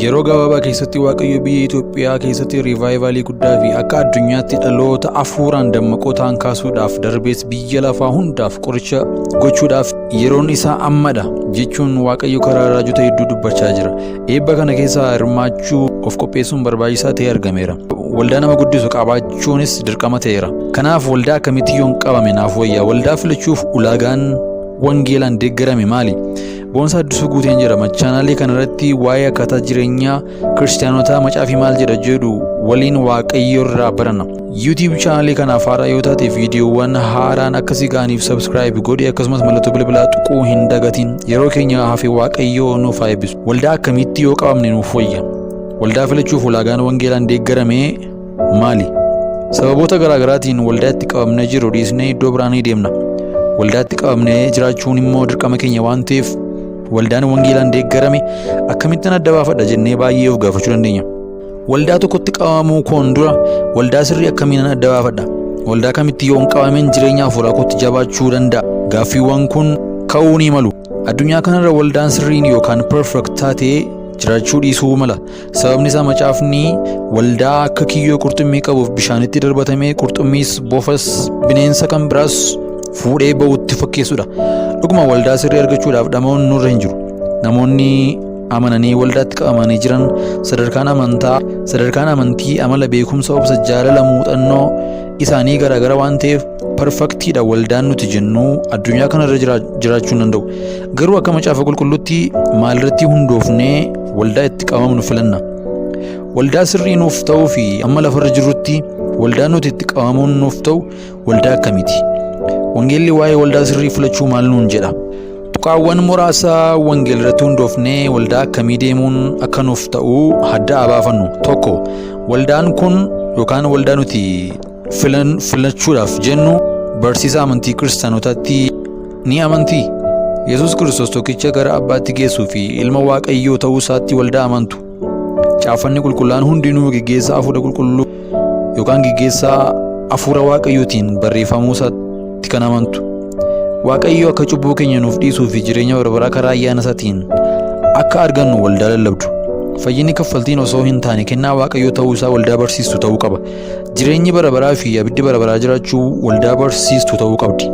Yeroo gabaabaa keessatti Waaqayyo biyya Itoophiyaa keessatti riivaayivalii guddaa fi akka addunyaatti dhaloota afuuraan dammaqoo ta'an kaasuudhaaf darbees biyya lafaa hundaaf qoricha gochuudhaaf yeroon isaa ammadha jechuun Waaqayyo karaa raajota hedduu dubbachaa jira. Eebba kana keessa hirmaachuu of qopheessuun barbaachisaa ta'ee argameera. Waldaa nama guddisu qabaachuunis dirqama ta'eera. Kanaaf waldaa akkamitti yoon qabame naaf wayyaa? Waldaa filachuuf ulaagaan wangeelaan deeggarame maali? Boonsaa Addisuu Guuteen jedhama. Chaanaalii kanarratti waa'ee akkaataa jireenyaa kiristaanotaa macaafi maal jedha jedhu waliin Waaqayyo irraa baranna. YouTube chaanaalii kanaaf haaraa yoo taate viidiyoowwan haaraan akkasii ga'aniif subscribe godhi, akkasumas mallattoo bilbilaa tuquu hin dagatin. Yeroo keenya hafe Waaqayyo nuuf haa eebbisu. Waldaa akkamitti yoo qabamne nuuf wayya? Waldaa filachuuf ulaagaan wangeelaan deeggarame maali? Sababoota garaagaraatiin waldaa itti qabamnee jiru dhiisnee iddoo biraa ni deemna. Waldaa itti qabamnee jiraachuun immoo dirqama keenya waan ta'eef waldaan wangeelaan deeggarame akkamittiin adda baafadha jennee baay'ee of gaafachuu dandeenya. Waldaa tokkotti qabamuu koon dura waldaa sirrii akkamiin adda baafadha? Waldaa kamitti yoon qabameen jireenya hafuuraa kootti jabaachuu danda'a? Gaaffiiwwan kun ka'uu ni malu. Addunyaa kanarra waldaan sirriin yookaan perfect taatee jiraachuu dhiisuu mala. Sababni isaa macaafni waldaa akka kiyyoo qurxummii qabuuf bishaanitti darbatamee qurxummiis bofas bineensa kan biraas fuudhee ba'utti fakkeessudha. Dhuguma waldaa sirrii argachuudhaaf dhama'uun nurra hin jiru. Namoonni amananii waldaatti qabamanii jiran sadarkaan amantii, amala, beekumsa, obsa, jaalala, muuxannoo isaanii garaagara waan ta'eef perfektiidha waldaan nuti jennu addunyaa kanarra jiraachuu hin danda'u. Garuu akka macaafa qulqulluutti maalirratti hundoofnee waldaa itti qabamnu filanna? Waldaa sirrii nuuf ta'uu fi amma lafarra jirrutti waldaa nuti itti qabamuun nuuf ta'u waldaa akkamiiti? Wangeelli waa'ee waldaa sirrii filachuu maal nuun jedha? Tuqaawwan muraasa wangeelirratti hundoofnee waldaa akkamii deemuun akka nuuf ta'u adda baafannu. Tokko, waldaan kun yookaan waldaa nuti filachuudhaaf jennu barsiisa amantii kiristaanotaatti ni amantii? Yesuus Kiristoos tokkicha gara Abbaatti geessuu fi Ilma Waaqayyoo ta'uu isaatti waldaa amantu? Caafanni qulqullaan hundinuu gaggeessaa hafuura qulqulluu yookaan gaggeessaa hafuura Waaqayyootiin barreeffamuu isaatti kan amantu? Waaqayyo akka cubbuu keenya nuuf dhiisuu fi jireenya barabaraa karaa ayyaana isaatiin akka argannu waldaa lallabdu. Fayyinni kaffaltiin osoo hin taane kennaa Waaqayyoo ta'uu isaa waldaa barsiistu ta'uu qaba. Jireenyi barabaraa fi abiddi barabaraa jiraachuu waldaa barsiistu ta'uu qabdi.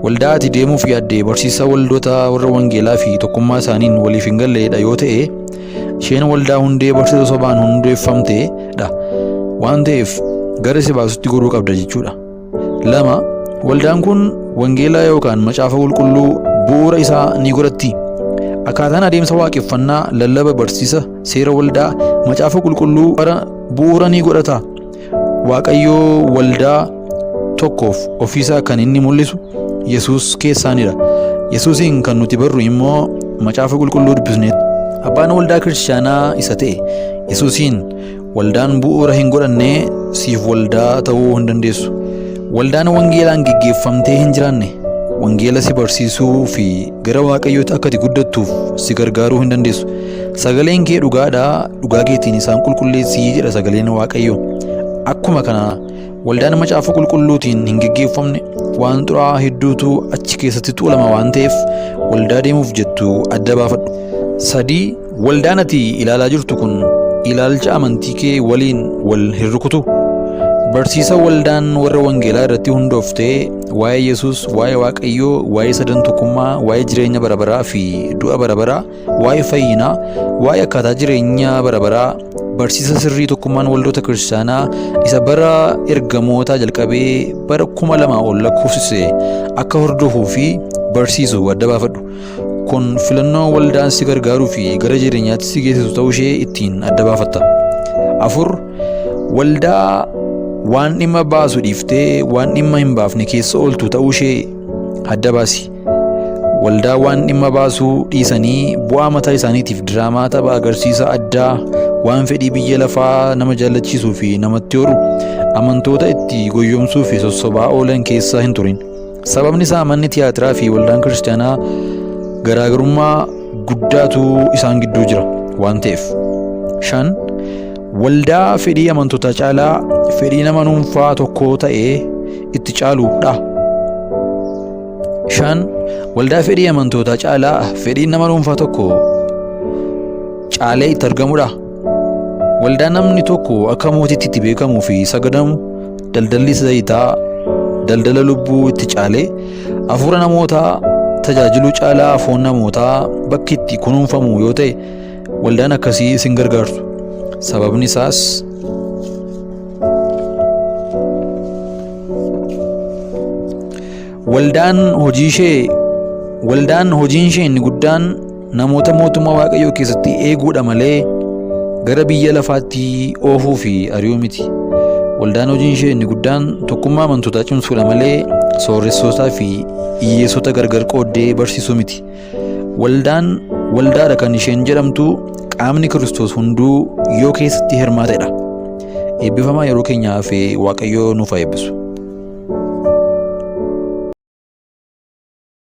Waldaa ati deemuuf yaaddee barsiisa waldoota warra wangeelaa fi tokkummaa isaaniin waliif hin galleedha yoo ta'e, isheen waldaa hundee barsiisa sobaan hundeeffamteedha waan ta'eef gara si baasutti goruu qabda jechuudha. 2. Waldaan kun wangeelaa yookaan macaafa qulqulluu bu'uura isaa ni godhatti? Akkaataan adeemsa waaqeffannaa, lallaba, barsiisa, seera waldaa, macaafa qulqulluu bu'uura ni godhata? Waaqayyoo waldaa tokkoof ofiisaa kan inni mul'isu Yesuus keessaanidha. Yesuusiin kan nuti barru immoo macaafa qulqulluu dubbisneetti. Abbaan waldaa kiristaanaa isa ta'e Yesuusiin waldaan bu'uura hin godhanne siif waldaa ta'uu hin dandeessu. Waldaan wangeelaan gaggeeffamtee hin jiraanne wangeela si barsiisuu fi gara Waaqayyootti akka ati guddattuuf si gargaaruu hin dandeessu. Sagaleen kee dhugaadha, dhugaa keetiin isaan qulqulleessii jedha sagaleen Waaqayyoo. Akkuma kana waldaan macaafa qulqulluutiin hin gaggeeffamne waan xuraa'aa hedduutu achi keessatti tuulama waan ta'eef waldaa deemuuf jettu adda baafadhu. 3. Waldaan ati ilaalaa jirtu kun ilaalcha amantii kee waliin wal hin rukutu? Barsiisa waldaan warra wangeelaa irratti hundooftee waa'ee Yesuus, waa'ee Waaqayyoo, waa'ee sadan tokkummaa, waa'ee jireenya barabaraa fi du'a barabaraa, waa'ee fayyinaa, waa'ee akkaataa jireenya barabaraa, barsiisa sirrii tokkummaan waldoota kiristaanaa isa bara ergamootaa jalqabee bara 2000 ol lakkoofsise akka hordofuu fi barsiisu adda baafadhu. Kun filannoo waldaan si gargaaruu fi gara jireenyaatti si geessisu ta'uu ishee ittiin adda baafatta. 4. Waldaa waan dhimma baasu dhiiftee waan dhimma hin baafne keessa ooltu ta'uu ishee adda baasi. Waldaa waan dhimma baasuu dhiisanii bu'aa mataa isaaniitiif diraamaa tapha agarsiisa addaa waan fedhii biyya lafaa nama jaallachiisuu fi namatti horu amantoota itti goyyomsuu fi sossobaa oolan keessa hin turin. Sababni isaa manni tiyaatiraa fi waldaan kiristaanaa garaagarummaa guddaatu isaan gidduu jira waan ta'eef. 5. Waldaa fedhii amantootaa caalaa fedhii nama dhuunfaa tokko ta'ee itti caaluudha. 5. Waldaa fedhii amantootaa caalaa fedhii nama dhuunfaa tokko caalee itti argamudha. Waldaan namni tokko akka mootiitti itti beekamuu fi sagadamu daldalli zayitaa daldala lubbuu itti caalee hafuura namootaa tajaajiluu caalaa foon namootaa bakki itti kunuunfamu yoo ta'e waldaan akkasii isin gargaartu. Sababni isaas waldaan hojiin ishee inni guddaan namoota mootummaa Waaqayyoo keessatti eeguudha malee gara biyya lafaatti oofuu fi ari'uu miti. Waldaan hojiin ishee inni guddaan tokkummaa amantootaa cimsuudha malee sooressootaa fi hiyyeessota gargar qooddee barsiisuu miti. Waldaan waldaadha kan isheen jedhamtu qaamni Kiristoos hunduu yoo keessatti hirmaatedha. Eebbifamaa yeroo keenyaa fi Waaqayyoo nuuf haa eebbisu.